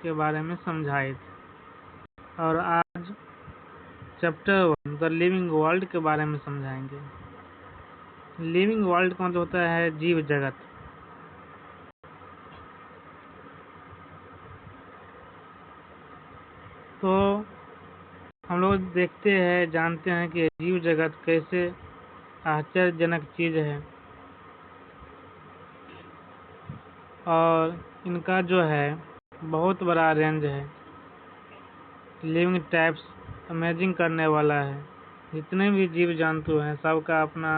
के बारे में समझाए थे। और आज चैप्टर 1 द लिविंग वर्ल्ड के बारे में समझाएंगे। लिविंग वर्ल्ड का मतलब होता है जीव जगत। तो हम लोग देखते हैं, जानते हैं कि जीव जगत कैसे आश्चर्यजनक चीज है और इनका जो है बहुत बड़ा रेंज है। लिविंग टाइप्स अमेजिंग करने वाला है। जितने भी जीव जंतु हैं सबका अपना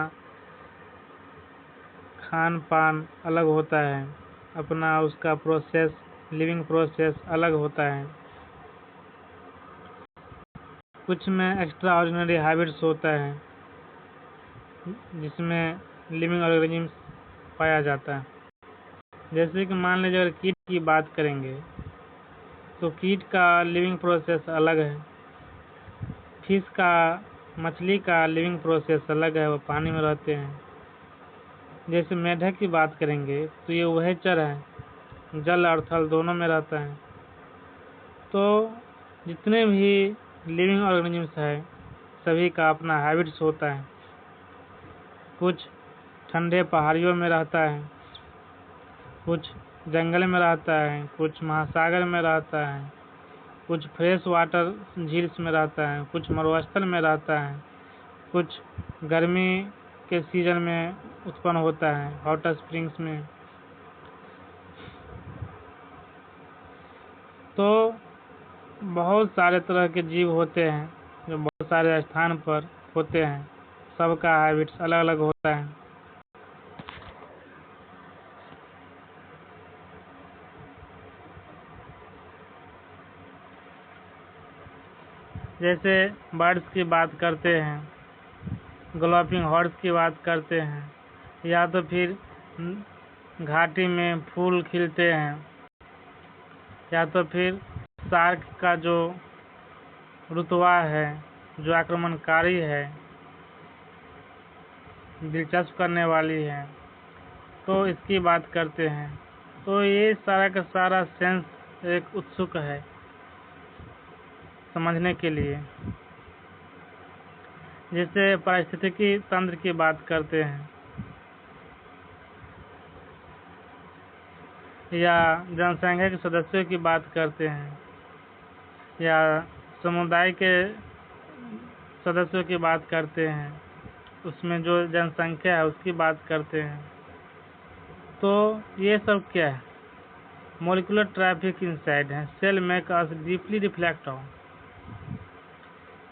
खान पान अलग होता है, अपना उसका प्रोसेस, लिविंग प्रोसेस अलग होता है। कुछ में एक्स्ट्रा ऑर्डिनरी हैबिट्स होता है जिसमें लिविंग ऑर्गेनिज्म पाया जाता है। जैसे कि मान लीजिए अगर कीट की बात करेंगे तो कीट का लिविंग प्रोसेस अलग है। फिश का, मछली का लिविंग प्रोसेस अलग है, वो पानी में रहते हैं। जैसे मेढक की बात करेंगे तो ये उभयचर है, जल और थल दोनों में रहता है। तो जितने भी लिविंग ऑर्गेनिज्म्स है सभी का अपना हैबिट्स होता है। कुछ ठंडे पहाड़ियों में रहता है, कुछ जंगल में रहता है, कुछ महासागर में रहता है, कुछ फ्रेश वाटर झील्स में रहता है, कुछ मरुस्थल में रहता है, कुछ गर्मी के सीजन में उत्पन्न होता है हॉट स्प्रिंग्स में। तो बहुत सारे तरह के जीव होते हैं जो बहुत सारे स्थान पर होते हैं, सबका हैबिट्स अलग अलग होता है। जैसे बर्ड्स की बात करते हैं, ग्लोपिंग हॉर्स की बात करते हैं, या तो फिर घाटी में फूल खिलते हैं, या तो फिर शार्क का जो रुतवा है, जो आक्रमणकारी है, दिलचस्प करने वाली है, तो इसकी बात करते हैं। तो ये सारा का सारा सेंस एक उत्सुक है समझने के लिए। जैसे पारिस्थितिकी तंत्र की बात करते हैं, या जनसंख्या के सदस्यों की बात करते हैं, या समुदाय के सदस्यों की बात करते हैं, उसमें जो जनसंख्या है उसकी बात करते हैं। तो ये सब क्या है? मोलिकुलर ट्रैफिक इनसाइड है। Cell make us deeply reflect on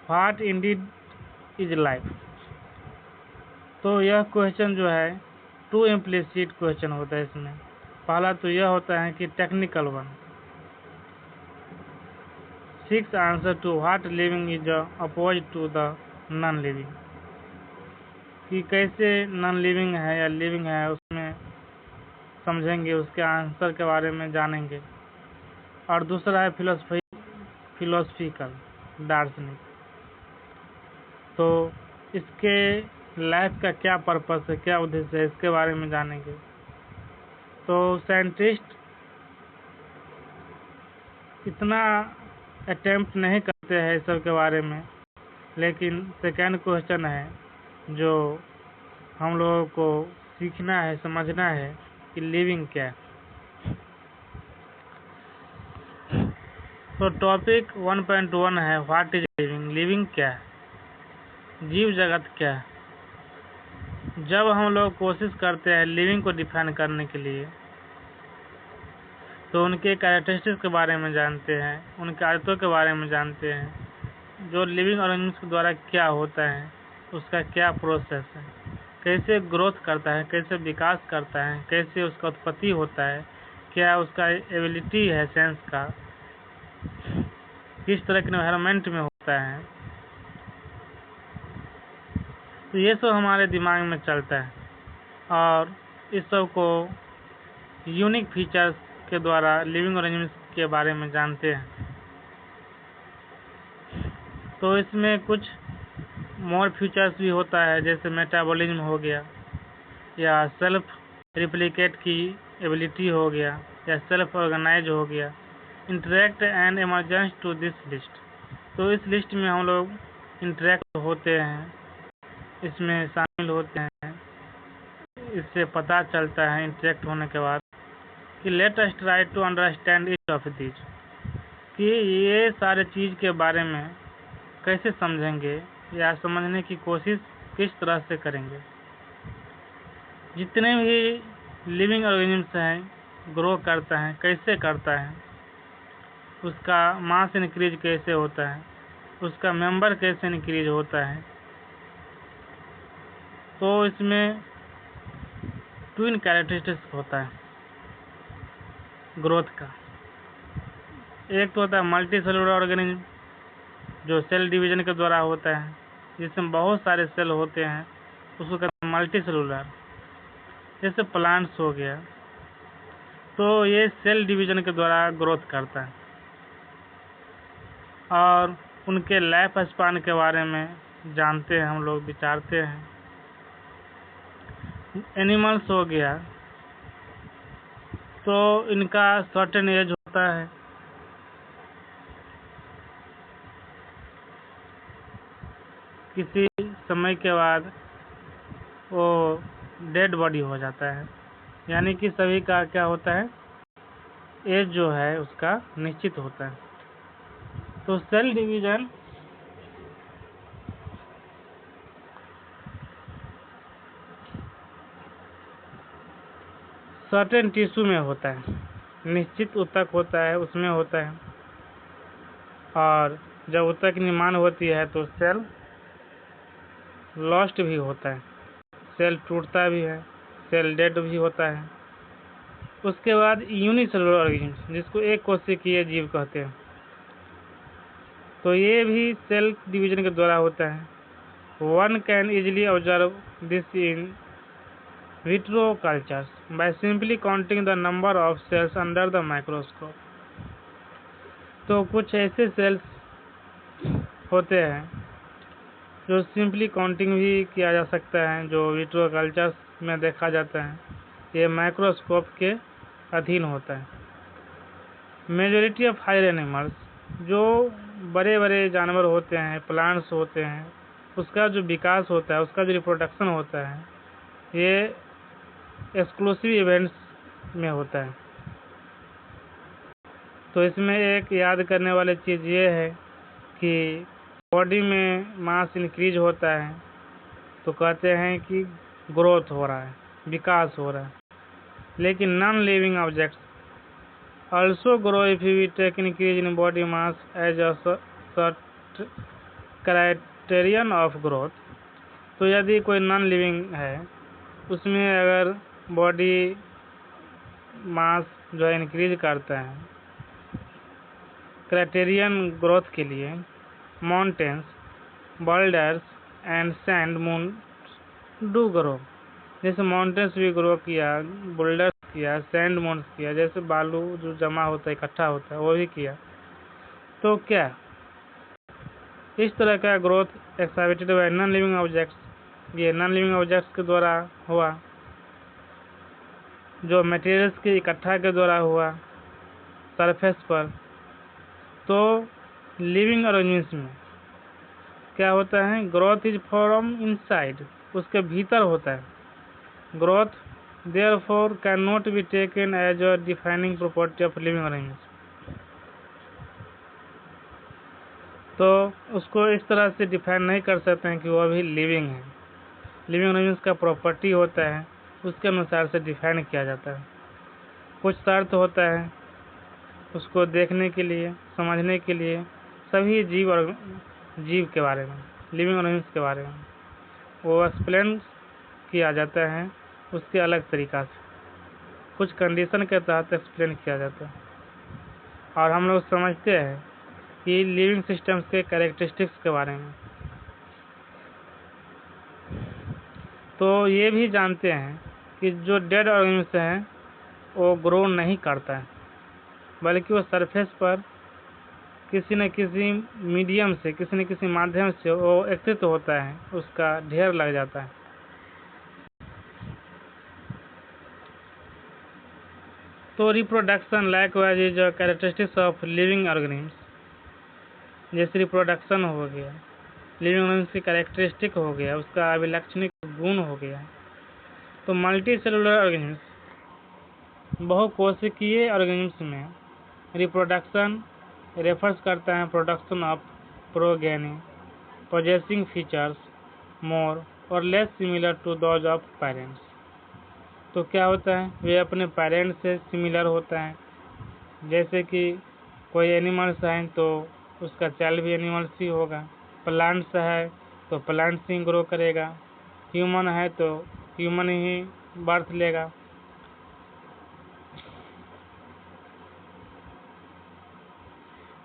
what indeed is life. तो यह क्वेश्चन जो है टू इम्प्लिसिट क्वेश्चन होता है इसमें। पहला तो यह होता है कि technical one, 6 answer to what living is oppose to the non living, कि कैसे नॉन लिविंग है या लिविंग है उसमें समझेंगे, उसके आंसर के बारे में जानेंगे। और दूसरा है फिलोसफिकल, दार्शनिक। तो इसके लाइफ का क्या पर्पस है, क्या उद्देश्य है, इसके बारे में जानेंगे। तो साइंटिस्ट इतना अटेम्प्ट नहीं करते हैं इस सब के बारे में, लेकिन सेकेंड क्वेश्चन है जो हम लोगों को सीखना है, समझना है कि लिविंग क्या है। तो टॉपिक 1.1 है व्हाट इज लिविंग। लिविंग क्या है, जीव जगत क्या है। जब हम लोग कोशिश करते हैं लिविंग को डिफाइन करने के लिए तो उनके कैरेक्टरिस्टिक्स के बारे में जानते हैं, उनके आदतों के बारे में जानते हैं, जो लिविंग ऑर्गेनिज्म के द्वारा क्या होता है, उसका क्या प्रोसेस है, कैसे ग्रोथ करता है, कैसे विकास करता है, कैसे उसका उत्पत्ति होता है, क्या उसका एबिलिटी है सेंस का, किस तरह के एनवायरनमेंट में होता है। तो ये सब हमारे दिमाग में चलता है और इस सब को यूनिक फीचर्स के द्वारा लिविंग ऑर्गेनिज्म के बारे में जानते हैं। तो इसमें कुछ मोर फीचर्स भी होता है, जैसे मेटाबॉलिज्म हो गया, या सेल्फ रिप्लिकेट की एबिलिटी हो गया, या सेल्फ ऑर्गेनाइज हो गया, interact and emergence to this list. तो इस लिस्ट में हम लोग इंटरेक्ट होते हैं, इसमें शामिल होते हैं। इससे पता चलता है इंटरेक्ट होने के बाद कि let us try to understand each of these, कि ये सारे चीज़ के बारे में कैसे समझेंगे या समझने की कोशिश किस तरह से करेंगे। जितने भी लिविंग ऑर्गेनिम्स हैं ग्रो करता है, कैसे करता है, उसका मास इंक्रीज कैसे होता है, उसका मेंबर कैसे इंक्रीज होता है। तो इसमें ट्विन कैरेक्टरिस्टिक्स होता है ग्रोथ का। एक तो होता है मल्टी सेलुलर ऑर्गेनिज्म, जो सेल डिवीजन के द्वारा होता है, जिसमें बहुत सारे सेल होते हैं, उसको कहते हैं मल्टी सेलुलर। जैसे प्लांट्स हो गया, तो ये सेल डिवीजन के द्वारा ग्रोथ करता है। और उनके लाइफ स्पान के बारे में जानते हैं, हम लोग विचारते हैं। एनिमल्स हो गया, तो इनका सर्टेन एज होता है, किसी समय के बाद वो डेड बॉडी हो जाता है। यानी कि सभी का क्या होता है, एज जो है उसका निश्चित होता है। तो सेल डिवीजन सर्टेन टिश्यू में होता है, निश्चित ऊतक होता है, उसमें होता है। और जब ऊतक निर्माण होती है तो सेल लॉस्ट भी होता है, सेल टूटता भी है, सेल डेड भी होता है। उसके बाद यूनिसेलुलर ऑर्गेनिज्म, जिसको एक कोशिकीय जीव कहते हैं, तो ये भी सेल डिवीजन के द्वारा होता है। One can easily observe this in vitro cultures by simply counting the number of sales under the microscope. तो कुछ ऐसे सेल्स होते हैं जो सिंपली काउंटिंग भी किया जा सकता है, जो विट्रो कल्चर्स में देखा जाता है। ये माइक्रोस्कोप के अधीन होता है। मेजॉरिटी ऑफ हायर एनिमल्स, जो बड़े बड़े जानवर होते हैं, प्लांट्स होते हैं, उसका जो विकास होता है, उसका जो रिप्रोडक्शन होता है, ये एक्सक्लूसिव इवेंट्स में होता है। तो इसमें एक याद करने वाली चीज़ ये है कि बॉडी में मास इंक्रीज होता है तो कहते हैं कि ग्रोथ हो रहा है, विकास हो रहा है। लेकिन non living objects also grow if we take increase in body mass as a short criterion of growth। तो यदि कोई नॉन लिविंग है, उसमें अगर बॉडी मास जो है इंक्रीज करता है, क्राइटेरियन ग्रोथ के लिए mountains, boulders and sand moon do grow. जैसे माउंटेन्स भी ग्रो किया, बोल्डर्स किया, सैंड मून्स किया, जैसे बालू जो जमा होता है, इकट्ठा होता है, वो भी किया। तो क्या इस तरह का growth excited by non living objects, ये नॉन लिविंग ऑब्जेक्ट्स के द्वारा हुआ, जो मटेरियल्स के इकट्ठा के द्वारा हुआ सरफेस पर। तो लिविंग ऑर्गेनिज्म में क्या होता है, ग्रोथ इज फ्रॉम इनसाइड, उसके भीतर होता है। Growth therefore cannot be taken as a defining property of living organisms। तो उसको इस तरह से डिफाइन नहीं कर सकते हैं कि वो भी लिविंग है। लिविंग ऑर्गेनिज्म का प्रॉपर्टी होता है, उसके अनुसार से डिफाइन किया जाता है। कुछ शर्त होता है उसको देखने के लिए, समझने के लिए, सभी जीव के बारे में, लिविंग ऑर्गेनिज्म के बारे में वो एक्सप्लेन किया जाता है उसके अलग तरीका से, कुछ कंडीशन के तहत एक्सप्लेन किया जाता है। और हम लोग समझते हैं कि लिविंग सिस्टम्स के कैरेक्टरिस्टिक्स के बारे में। तो ये भी जानते हैं कि जो डेड ऑर्गेनिज्म हैं वो ग्रो नहीं करता है, बल्कि वो सरफेस पर किसी न किसी मीडियम से, किसी न किसी माध्यम से वो एकत्रित होता है, उसका ढेर लग जाता है। तो reproduction likewise is characteristics of living organisms. जैसे रिप्रोडक्शन हो गया, लिविंग ऑर्गेनिम्स की कैरेक्टरिस्टिक हो गया, उसका अभिलक्षणिक गुण हो गया। तो मल्टी सेलुलर ऑर्गेनिम्स, बहुकोशिकीय ऑर्गेनिम्स में रिप्रोडक्शन रेफर्स करता है production of progeny possessing features more or less similar to those of parents। तो क्या होता है, वे अपने पेरेंट्स से सिमिलर होता है। जैसे कि कोई एनिमल्स है तो उसका चाइल्ड भी एनिमल्स ही होगा, प्लांट्स है तो प्लांट्स ही ग्रो करेगा, ह्यूमन है तो ह्यूमन ही बर्थ लेगा।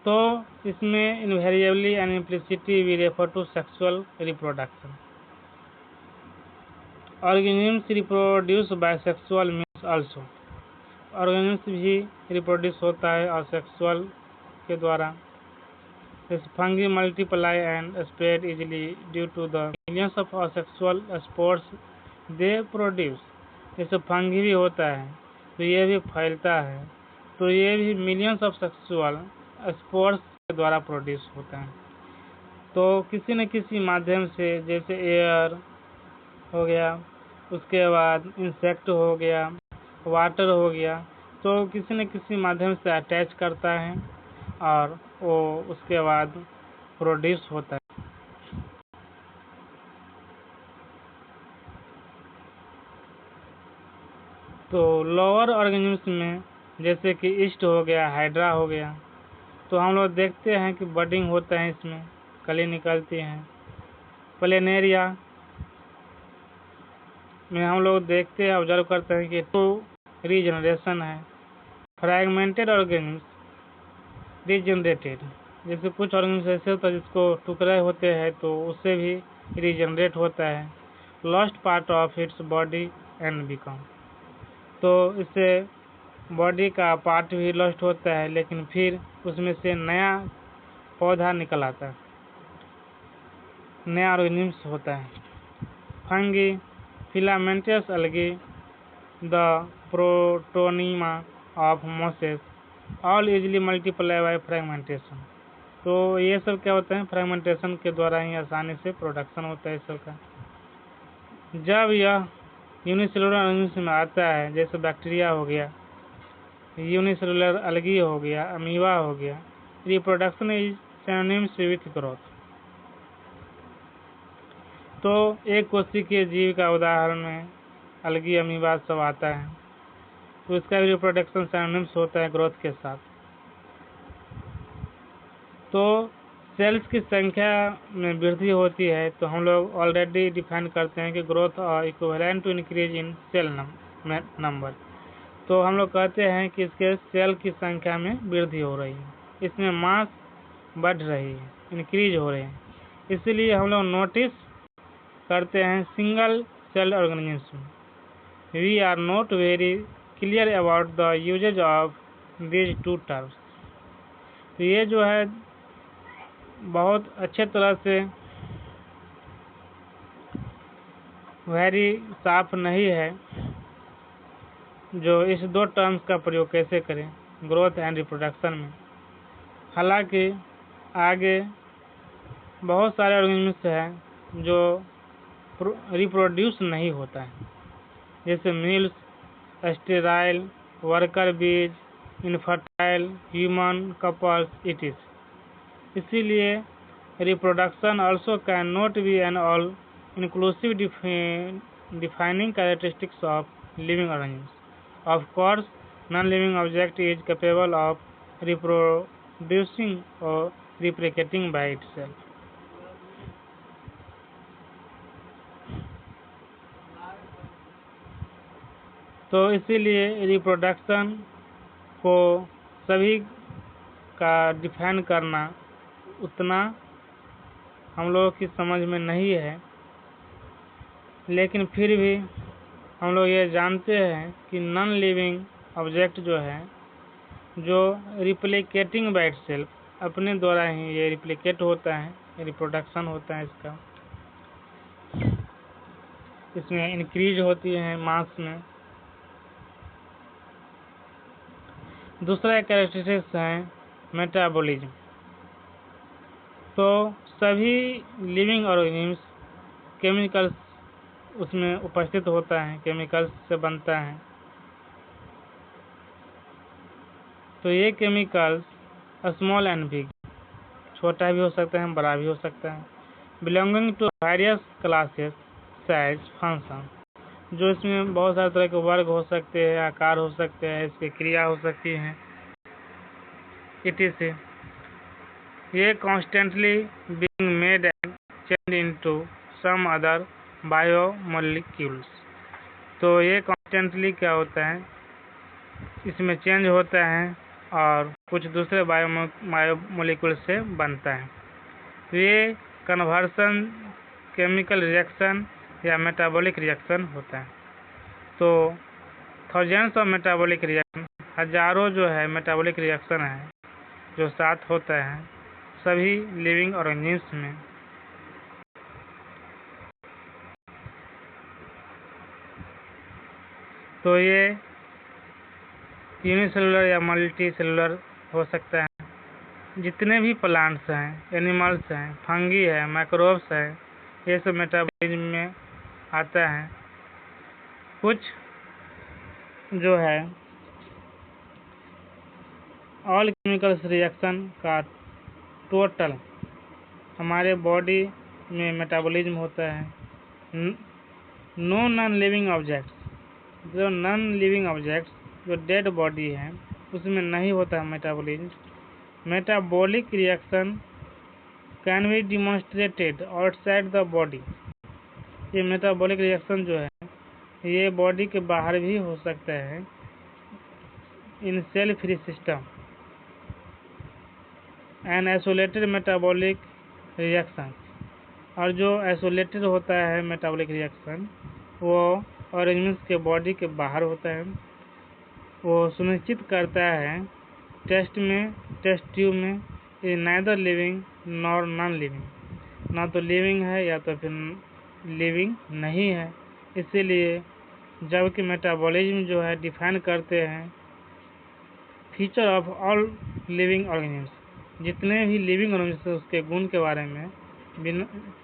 तो इसमें invariably and implicitly we refer to sexual reproduction. Organisms reproduce by sexual means also, organisms भी रिप्रोड्यूस होता है और सेक्सुअल के द्वारा। जैसे fungi multiply and spread easily due to the millions of asexual spores they produce. जैसे fungi भी होता है तो ये भी फैलता है, तो ये भी मिलियंस ऑफ सेक्सुअल स्पोर्स के द्वारा प्रोड्यूस होता है। तो किसी न किसी माध्यम से, जैसे एयर हो गया, उसके बाद इंसेक्ट हो गया, वाटर हो गया, तो किसी न किसी माध्यम से अटैच करता है और वो उसके बाद प्रोड्यूस होता है। तो लोअर ऑर्गेनिम्स में जैसे कि ईस्ट हो गया, हाइड्रा हो गया, तो हम लोग देखते हैं कि बडिंग होता है, इसमें कली निकलती हैं। प्लेनेरिया में हम लोग देखते हैं, ऑब्जर्व करते हैं कि टू रीजनरेशन है। फ्रैगमेंटेड ऑर्गेनिम्स रीजनरेटेड, जैसे कुछ ऑर्गेनिम्स ऐसे होता है जिसको टुकड़े होते हैं तो उससे भी रीजनरेट होता है। Lost part of its body and become, तो इससे बॉडी का पार्ट भी लॉस्ट होता है, लेकिन फिर उसमें से नया पौधा निकल आता है, नया ऑर्गेनिम्स होता है। Fungi filamentous algae, the protonema of mosses all easily multiply by fragmentation. तो ये सब क्या होता है, फ्रैगमेंटेशन के द्वारा ही आसानी से प्रोडक्शन होता है सब का। जब यह यूनिसेलुलर ऑर्गेनिम्स में आता है, जैसे बैक्टीरिया हो गया, यूनिसेलुलर अलगी हो गया, अमीबा हो गया, reproduction is synonyms with growth. तो एक कोशिकीय जीव का उदाहरण में अलगी, अमीबा सब आता है, तो इसका भी रिप्रोडक्शन सिनोनिम्स होता है ग्रोथ के साथ। तो सेल्स की संख्या में वृद्धि होती है, तो हम लोग ऑलरेडी डिफाइन करते हैं कि growth equivalent to increase in cell number. तो हम लोग कहते हैं कि इसके सेल की संख्या में वृद्धि हो रही है, इसमें मास बढ़ रही है, इंक्रीज हो रहे हैं। इसीलिए हम लोग नोटिस करते हैं सिंगल सेल ऑर्गेनिज्म्स में we are not very clear about the usages of these two terms. तो ये जो है बहुत अच्छे तरह से वेरी साफ नहीं है जो इस दो टर्म्स का प्रयोग कैसे करें ग्रोथ एंड रिप्रोडक्शन में। हालांकि आगे बहुत सारे ऑर्गेनिज्म्स हैं जो रिप्रोड्यूस नहीं होता है, जैसे मिल्स, स्टेराइल, वर्कर बीज, infertile, human couples it is. इसीलिए reproduction also cannot be an all-inclusive defining characteristics of living organisms. Of course, non-living object is capable of reproducing or replicating by itself. तो इसीलिए reproduction को सभी का define करना उतना हम लोगों की समझ में नहीं है, लेकिन फिर भी हम लोग ये जानते हैं कि नॉन लिविंग ऑब्जेक्ट जो है, जो रिप्लिकेटिंग बाय इटसेल्फ, अपने द्वारा ही ये रिप्लिकेट होता है, रिप्रोडक्शन होता है इसका, इसमें इंक्रीज होती है मास में। दूसरा कैरेक्टरिस्टिक्स है मेटाबॉलिज्म। तो सभी लिविंग ऑर्गेनिम्स केमिकल्स उसमें उपस्थित होता है, केमिकल्स से बनता है। तो ये केमिकल्स स्मॉल एंड बिग, छोटा भी हो सकता है, बड़ा भी हो सकता है, belonging to various classes, size, function, जो इसमें बहुत सारे तरह के वर्ग हो सकते हैं, आकार हो सकते हैं, इसकी क्रिया हो सकती है, इटीसी। ये constantly being made and change into some other biomolecules. तो ये कॉन्स्टेंटली क्या होता है, इसमें चेंज होता है और कुछ दूसरे बायोमोलिक्यूल से बनता है। तो ये कन्वर्सन केमिकल रिएक्शन या मेटाबॉलिक रिएक्शन होता है। तो थाउजेंड्स ऑफ मेटाबॉलिक रिएक्शन, हजारों जो है मेटाबॉलिक रिएक्शन है जो साथ होता है सभी लिविंग ऑर्गेनिम्स में। तो ये यूनिसेलुलर या मल्टी सेलुलर हो सकता है। जितने भी प्लांट्स हैं, एनिमल्स हैं, फंगी है, माइक्रोब्स है, ये सब मेटाबॉलिज्म में आता है। कुछ जो है ऑल केमिकल्स रिएक्शन का टोटल हमारे बॉडी में मेटाबॉलिज्म होता है। नो नॉन लिविंग ऑब्जेक्ट्स, जो नॉन लिविंग ऑब्जेक्ट्स जो डेड बॉडी है उसमें नहीं होता है metabolism. Metabolic reaction can be demonstrated outside the body. ये मेटाबॉलिक रिएक्शन जो है ये बॉडी के बाहर भी हो सकता है, in cell free system. An isolated metabolic reaction, और जो आइसोलेटेड होता है मेटाबॉलिक रिएक्शन वो ऑर्गेनिम्स के बॉडी के बाहर होता है। वो सुनिश्चित करता है टेस्ट ट्यूब में ये neither living nor non living, ना तो लिविंग है या तो फिर लिविंग नहीं है। इसीलिए जबकि मेटाबॉलिज्म जो है डिफाइन करते हैं feature of all living organisms, जितने भी लिविंग ऑर्गेनिम्स उसके गुण के बारे में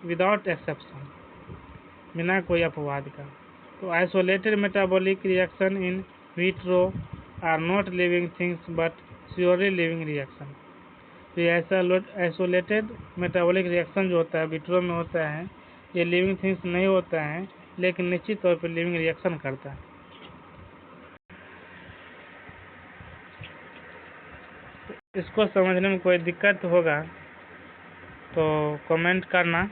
विदाउट एक्सेप्शन, बिना कोई अपवाद का। तो isolated metabolic reaction in vitro are not living things but surely living reaction. तो ये ऐसा आइसोलेटेड मेटाबॉलिक रिएक्शन जो होता है विट्रो में होता है, ये लिविंग थिंग्स नहीं होता है लेकिन निश्चित तौर पर लिविंग रिएक्शन करता है। इसको समझने में कोई दिक्कत होगा तो कमेंट करना।